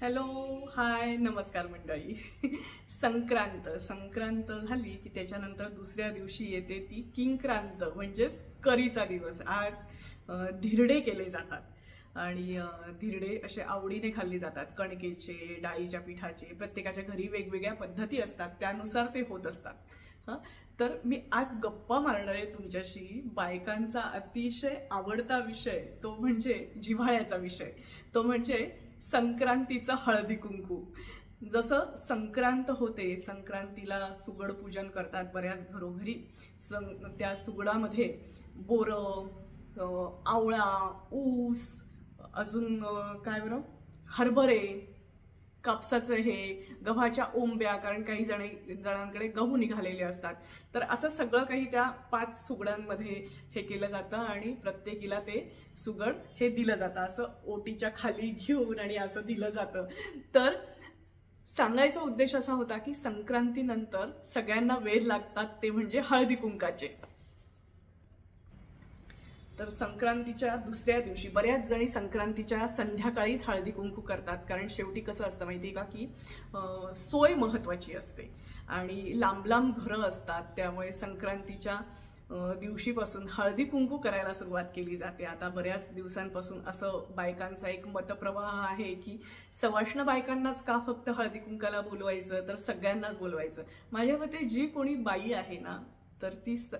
Hello, हाय, नमस्कार मंडळी. संक्रांत झाली की त्याच्यानंतर दुसऱ्या दिवशी येते ती किंक्रांत म्हणजेच करीचा दिवस. आज धिरडे केले जातात आणि धिरडे असे आवडीने खाल्ले जातात. कणकेचे, डाळीच्या पिठाचे, प्रत्येकाच्या घरी वेगवेगळ्या पद्धती असतात, त्यानुसार ते होत असतात. हां, तर मी आज गप्पा मारणार आहे तुमच्याशी बायकांचा अतिशय आवडता विषय, तो म्हणजे जिव्हाळ्याचा विषय, तो म्हणजे संक्रांतीचा हळदी कुंकू. जसं संक्रांत होते, संक्रांतीला सुगड पूजन करतात बऱ्याच घरोघरी. त्या सुगडामध्ये बोरं, आवळा, ऊस, अजून काय बरं, हरभरे, कापसाचं हे, गव्हाच्या ओंब्या, कारण काही जणांकडे गहू निघालेले असतात. तर असं सगळं काही त्या 5 सुगडांमध्ये हे केलं जातं आणि प्रत्येकीला ते सुगड हे दिलं जातं, असं ओटीच्या खाली घेऊन आणि असं दिलं जातं. तर सांगायचा उद्देश असा होता की संक्रांतीनंतर सगळ्यांना वेध लागतात ते म्हणजे हळदी कुंकाचे. तर संक्रांतीच्या दुसऱ्या दिवशी बऱ्याच जणी संक्रांतीच्या संध्याकाळीच हळदी कुंकू करतात, कारण शेवटी कसं असतं माहिती आहे का की सोय महत्वाची असते आणि लांब लांब घरं असतात. त्यामुळे संक्रांतीच्या दिवशीपासून हळदी कुंकू करायला सुरुवात केली जाते. आता बऱ्याच दिवसांपासून असं बायकांचा एक मतप्रवाह आहे की सवाष्ण बायकांनाच का फक्त हळदी कुंकाला बोलवायचं, तर सगळ्यांनाच बोलवायचं. माझ्या मते जी कोणी बाई आहे ना, तर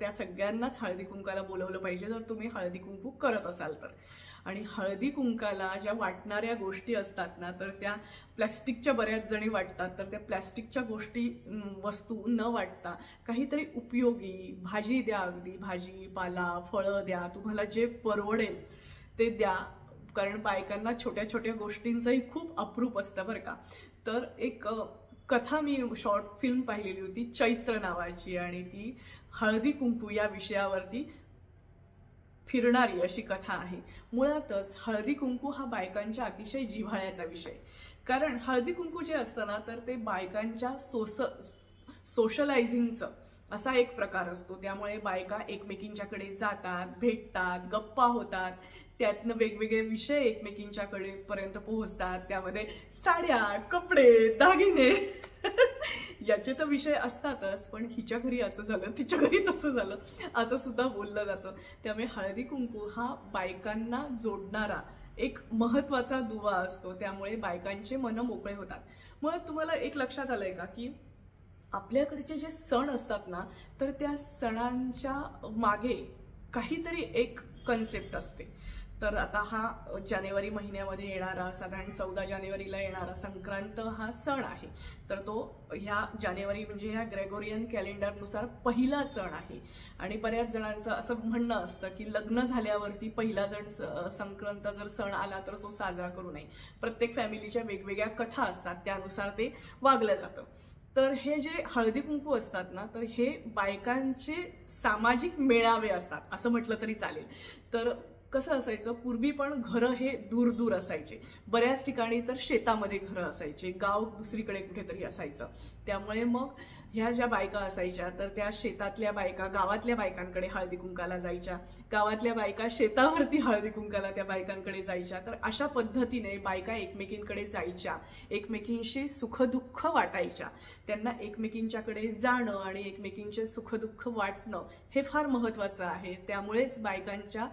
त्या सगळ्यांनाच हळदी कुंकाला बोलवलं पाहिजे जर तुम्ही हळदी कुंकू करत असाल तर. आणि हळदी कुंकाला ज्या वाटणाऱ्या गोष्टी असतात ना, तर त्या प्लॅस्टिकच्या बऱ्याच जणी वाटतात. तर त्या प्लॅस्टिकच्या वस्तू न वाटता काहीतरी उपयोगी भाजी द्या, अगदी भाजी पाला, फळं द्या, तुम्हाला जे परवडेल ते द्या. कारण बायकांना छोट्या छोट्या गोष्टींचंही खूप अप्रूप असतं बरं का. तर एक कथा मी शॉर्ट फिल्म पाहिलेली होती चैत्र नावाची, आणि ती हळदी कुंकू या विषयावरती फिरणारी अशी कथा आहे. मुळातच हळदी कुंकू हा बायकांच्या अतिशय जिव्हाळ्याचा विषय. कारण हळदी कुंकू जे असतं ना, तर ते बायकांच्या सोशलायझिंगचं असा एक प्रकार असतो. त्यामुळे बायका एकमेकींच्याकडे जातात, भेटतात, गप्पा होतात, त्यातनं वेगवेगळे विषय एकमेकींच्याकडे पर्यंत पोहोचतात. त्यामध्ये साड्या, कपडे, दागिने याचे तर विषय असतातच, पण हिच्या घरी असं झालं, तिच्या घरी तसं झालं, असं सुद्धा बोललं जातं. त्यामुळे हळदी कुंकू हा बायकांना जोडणारा एक महत्वाचा दुवा असतो. त्यामुळे बायकांचे मन मोकळे होतात. मग तुम्हाला एक लक्षात आलंय का की आपल्याकडचे जे सण असतात ना, तर त्या सणांच्या मागे काहीतरी एक कन्सेप्ट असते. तर आता हा जानेवारी महिन्यामध्ये येणारा, साधारण 14 जानेवारीला येणारा संक्रांत हा सण आहे. तर तो ह्या जानेवारी म्हणजे ह्या ग्रेगोरियन कॅलेंडरनुसार पहिला सण आहे. आणि बऱ्याच जणांचं असं म्हणणं असतं की लग्न झाल्यावरती पहिला संक्रांत जर सण आला तर तो साजरा करू नये. प्रत्येक फॅमिलीच्या वेगवेगळ्या कथा असतात, त्यानुसार ते वागलं जातं. तर हे जे हळदी कुंकू असतात ना, तर हे बायकांचे सामाजिक मेळावे असतात असं म्हटलं तरी चालेल. तर कसं असायचं, पूर्वी पण घरं हे दूर दूर असायचे. बऱ्याच ठिकाणी तर शेतामध्ये घरं असायचे, गाव दुसरीकडे कुठेतरी असायचं. त्यामुळे मग ह्या ज्या बायका असायच्या, तर त्या शेतातल्या बायका गावातल्या बायकांकडे हळदी कुंकाला जायच्या, गावातल्या बायका शेतावरती हळदी कुंकाला त्या बायकांकडे जायच्या. तर अशा पद्धतीने बायका एकमेकींकडे जायच्या, एकमेकींशी सुखदुःख वाटायच्या. त्यांना एकमेकींच्याकडे जाणं आणि एकमेकींचे सुखदुःख वाटणं हे फार महत्वाचं आहे. त्यामुळेच बायकांच्या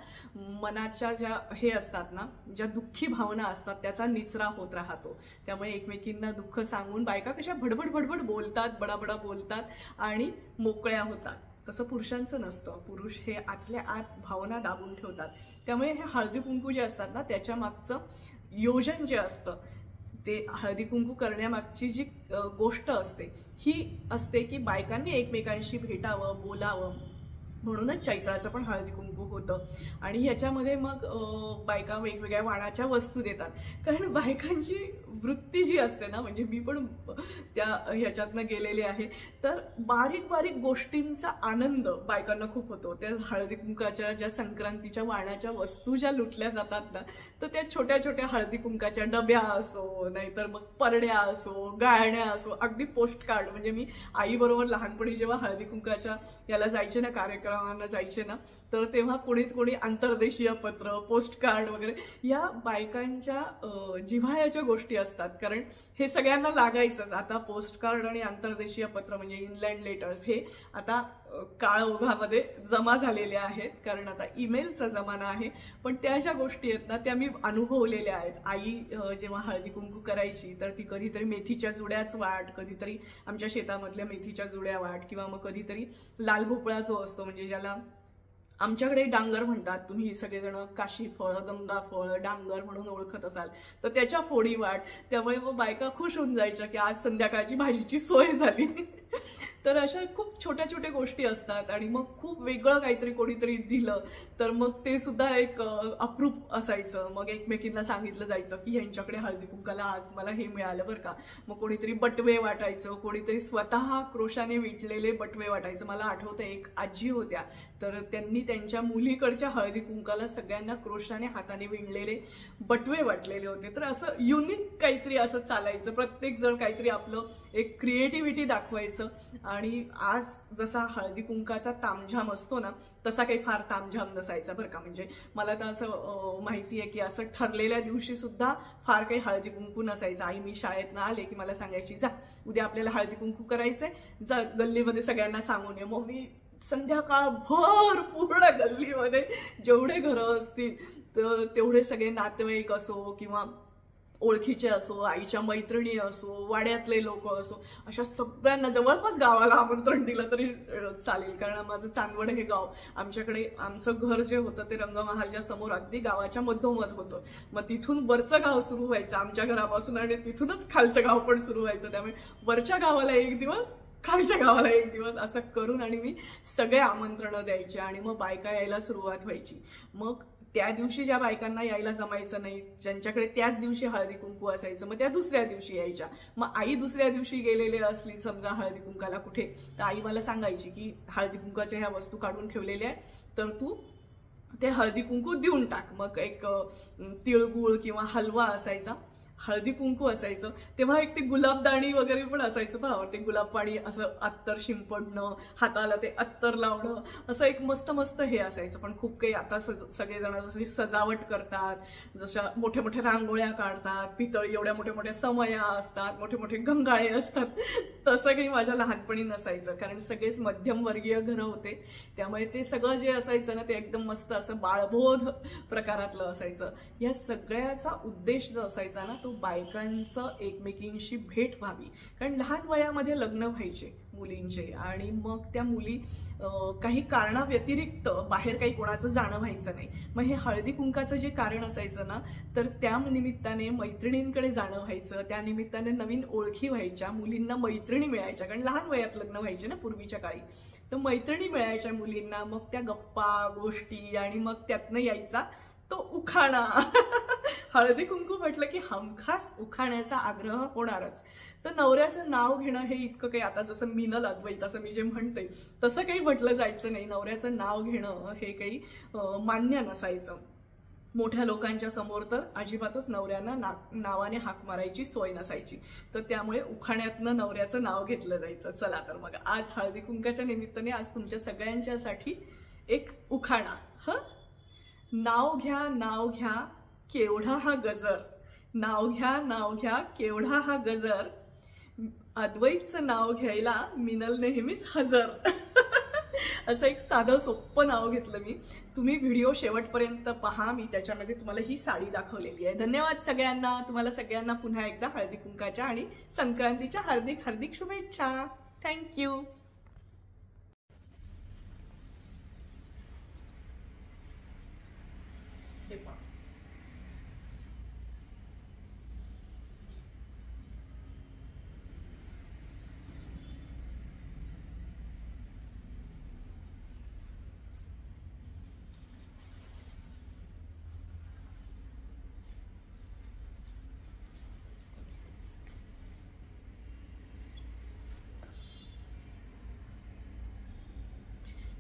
मनाच्या ज्या हे असतात ना, ज्या दुःखी भावना असतात, त्याचा निचरा होत राहतो. त्यामुळे एकमेकींना दुःख सांगून बायका कशा भडभड भडभड बोलतात, बडाबडा बोलतात आणि मोकळ्या होतात. तसं पुरुषांचं नसतं. पुरुष हे आतल्या आत भावना दाबून ठेवतात. त्यामुळे हे हळदी कुंकू जे असतात ना, त्याच्या मागचं योजन जे असतं, ते हळदी कुंकू करण्यामागची जी गोष्ट असते ही असते की बायकांनी एकमेकांशी भेटावं, बोलावं. म्हणूनच चैत्राचं पण हळदी कुंकू होतं. आणि ह्याच्यामध्ये मग बायका वेगवेगळ्या वाणाच्या वस्तू देतात. कारण बायकांची वृत्ती जी असते ना, म्हणजे मी पण त्या ह्याच्यातनं गेलेले आहे, तर बारीक बारीक गोष्टींचा आनंद बायकांना खूप होतो. त्या हळदी कुंकाच्या ज्या संक्रांतीच्या वाणाच्या वस्तू ज्या लुटल्या जातात ना, तर त्या छोट्या छोट्या हळदी कुंकाच्या डब्या असो, नाहीतर मग परड्या असो, गाळण्या असो, अगदी पोस्ट कार्ड. म्हणजे मी आईबरोबर लहानपणी जेव्हा हळदी कुंकाच्या याला जायचे ना कार्यक्रम, कार्यक्रमांना जायचे ना, तर तेव्हा कोणी आंतरदेशीय पत्र, पोस्ट कार्ड वगैरे या बायकांच्या जिव्हाळ्याच्या गोष्टी असतात. कारण हे सगळ्यांना लागायचंच. आता पोस्ट कार्ड आणि आंतरदेशीय पत्र म्हणजे इनलँड लेटर्स हे आता काळओघामध्ये जमा झालेले आहेत, कारण आता ईमेलचा जमाना आहे. पण त्या ज्या गोष्टी आहेत ना त्या मी अनुभवलेल्या आहेत. आई जेव्हा हळदी कुंकू करायची तर ती कधीतरी मेथीच्या जुड्याच वाट, कधीतरी आमच्या शेतामधल्या मेथीच्या जुड्या वाट, किंवा मग कधीतरी लाल भोपळा जो असतो म्हणजे ज्याला आमच्याकडे डांगर म्हणतात, तुम्ही सगळेजण काशी फळ, गंगा फळ, डांगर म्हणून ओळखत असाल, तर त्याच्या फोडी वाट. त्यामुळे मग बायका खुश होऊन जायच्या की आज संध्याकाळची भाजीची सोय झाली. तर अशा खूप छोट्या छोट्या गोष्टी असतात. आणि मग खूप वेगळं काहीतरी कोणीतरी दिलं तर मग ते सुद्धा एक अप्रूप असायचं. मग एकमेकींना सांगितलं जायचं की यांच्याकडे हळदी कुंकाला आज मला हे मिळालं बरं का. मग कोणीतरी बटवे वाटायचं, कोणीतरी स्वतः क्रोशाने विटलेले बटवे वाटायचं. मला आठवतं एक आजी होत्या, तर त्यांनी त्यांच्या मुलीकडच्या हळदी कुंकाला सगळ्यांना क्रोशाने हाताने विणलेले बटवे वाटलेले होते. तर असं युनिक काहीतरी असं चालायचं. प्रत्येक जण काहीतरी आपलं एक क्रिएटिव्हिटी दाखवायचं. आणि आज जसा हळदी कुंकाचा तामझाम असतो ना तसा काही फार तामझाम नसायचा बरं का. म्हणजे मला तर असं माहिती आहे की असं ठरलेल्या दिवशी सुद्धा फार काही हळदी कुंकू नसायचं. आई मी शाळेतनं आले की मला सांगायची जा उद्या आपल्याला हळदी कुंकू करायचंय, जा गल्लीमध्ये सगळ्यांना सांगून ये. मग मी संध्याकाळभर पूर्ण गल्लीमध्ये जेवढे घरं असतील तर तेवढे सगळे नातेवाईक असो किंवा ओळखीचे असो, आईच्या मैत्रिणी असो, वाड्यातले लोक असो, अशा सगळ्यांना जवळपास गावाला आमंत्रण दिलं तरी चालेल. कारण माझं चांदवड हे गाव, आमच्याकडे आमचं घर जे होतं ते रंगमहालच्या समोर अगदी गावाच्या मधोमध होतं. मग तिथून वरचं गाव सुरू व्हायचं आमच्या घरापासून आणि तिथूनच खालचं गाव पण सुरू व्हायचं. त्यामुळे वरच्या गावाला एक दिवस, खालच्या गावाला एक दिवस असं करून आणि मी सगळे आमंत्रणं द्यायचे. आणि मग बायका यायला सुरुवात व्हायची. मग त्या दिवशी ज्या बायकांना यायला जमायचं नाही, ज्यांच्याकडे त्याच दिवशी हळदी कुंकू असायचं, मग त्या दुसऱ्या दिवशी यायच्या. मग आई दुसऱ्या दिवशी गेलेली असली समजा हळदी कुंकाला कुठे, तर आई मला सांगायची की हळदी कुंकाच्या ह्या वस्तू काढून ठेवलेल्या आहेत तर तू ते हळदी कुंकू देऊन टाक. मग एक तिळगुळ किंवा हलवा असायचा, हळदी कुंकू असायचं. तेव्हा एक ते गुलाबदाणी वगैरे पण असायचं भाव, ते गुलाब पाणी असं अत्तर शिंपडणं, हाताला ते अत्तर लावणं, असं एक मस्त मस्त हे असायचं. पण खूप काही आता सगळेजण जशी सजावट करतात, जशा मोठ्या मोठ्या रांगोळ्या काढतात, पितळी एवढ्या मोठ्या मोठ्या समया असतात, मोठे मोठे गंगाळे असतात, तसं काही माझ्या लहानपणी नसायचं. कारण सगळेच मध्यमवर्गीय घरं होते, त्यामुळे ते सगळं जे असायचं ना ते एकदम मस्त असं बाळबोध प्रकारातलं असायचं. या सगळ्याचा उद्देश जो असायचा ना तो बायकांचं एकमेकींशी भेट व्हावी. कारण लहान वयामध्ये लग्न व्हायचे मुलींचे आणि मग त्या मुली काही कारणाव्यतिरिक्त बाहेर काही कोणाचं जाणं व्हायचं नाही. मग हे हळदी कुंकाचं जे कारण असायचं ना तर त्या निमित्ताने मैत्रिणींकडे जाणं व्हायचं, त्या निमित्ताने नवीन ओळखी व्हायच्या, मुलींना मैत्रिणी मिळायच्या. कारण लहान वयात लग्न व्हायचे ना पूर्वीच्या काळी, तर मैत्रिणी मिळायच्या मुलींना. मग त्या गप्पा गोष्टी आणि मग त्यातनं यायचा तो उखाणा. हळदी कुंकू म्हटलं की हमखास उखाण्याचा आग्रह होणारच. तर नवऱ्याचं नाव घेणं हे इतकं काही आता जसं मिनल अद्वैत असं मी जे म्हणते तसं काही म्हटलं जायचं नाही. नवऱ्याचं नाव घेणं हे काही मान्य नसायचं. मोठ्या लोकांच्या समोर तर अजिबातच नवऱ्यांना नावाने हाक मारायची सोय नसायची. तर त्यामुळे उखाण्यातनं नवऱ्याचं नाव घेतलं जायचं. चला तर मग आज हळदी कुंकाच्या निमित्ताने आज तुमच्या सगळ्यांच्यासाठी एक उखाणा. नाव घ्या केवढा हा गजर, नाव घ्या केवढा हा गजर, अद्वैतचं नाव घ्यायला मिनल नेहमीच हजर. असं एक साधं सोपं नाव घेतलं मी. तुम्ही व्हिडिओ शेवटपर्यंत पहा, मी त्याच्यामध्ये तुम्हाला ही साडी दाखवलेली आहे. धन्यवाद सगळ्यांना. तुम्हाला सगळ्यांना पुन्हा एकदा हळदी कुंकाच्या आणि संक्रांतीच्या हार्दिक हार्दिक शुभेच्छा. थँक्यू.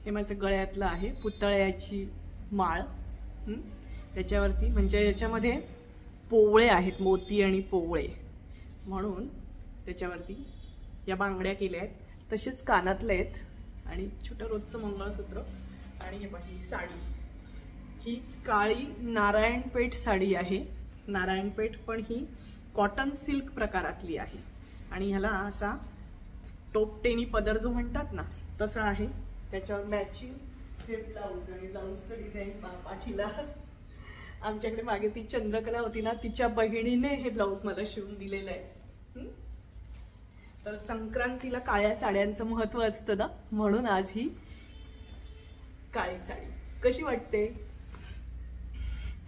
हे माझं गळ्यातलं आहे पुतळ्याची माळ. त्याच्यावरती म्हणजे याच्यामध्ये पोवळे आहेत, मोती आणि पोवळे, म्हणून त्याच्यावरती या बांगड्या केल्या आहेत. तसेच कानातले आहेत आणि छोटं रोजचं मंगळसूत्र. आणि हे बघा ही साडी, ही काळी नारायणपेठ साडी आहे. नारायणपेठ पण ही कॉटन सिल्क प्रकारातली आहे. आणि ह्याला असा टोपटेनी पदर जो म्हणतात ना तसा आहे. त्याच्यावर मॅचिंग हे ब्लाऊज आणि ब्लाऊजचं डिझाईन पाठीला. आमच्याकडे मागे ती चंद्रकला होती ना, तिच्या बहिणीने हे ब्लाऊज मला शिवून दिलेलं आहे. तर संक्रांतीला काळ्या साड्यांचं महत्व असतं ना, म्हणून आज ही काळी साडी. कशी वाटते?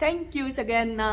थँक्यू सगळ्यांना.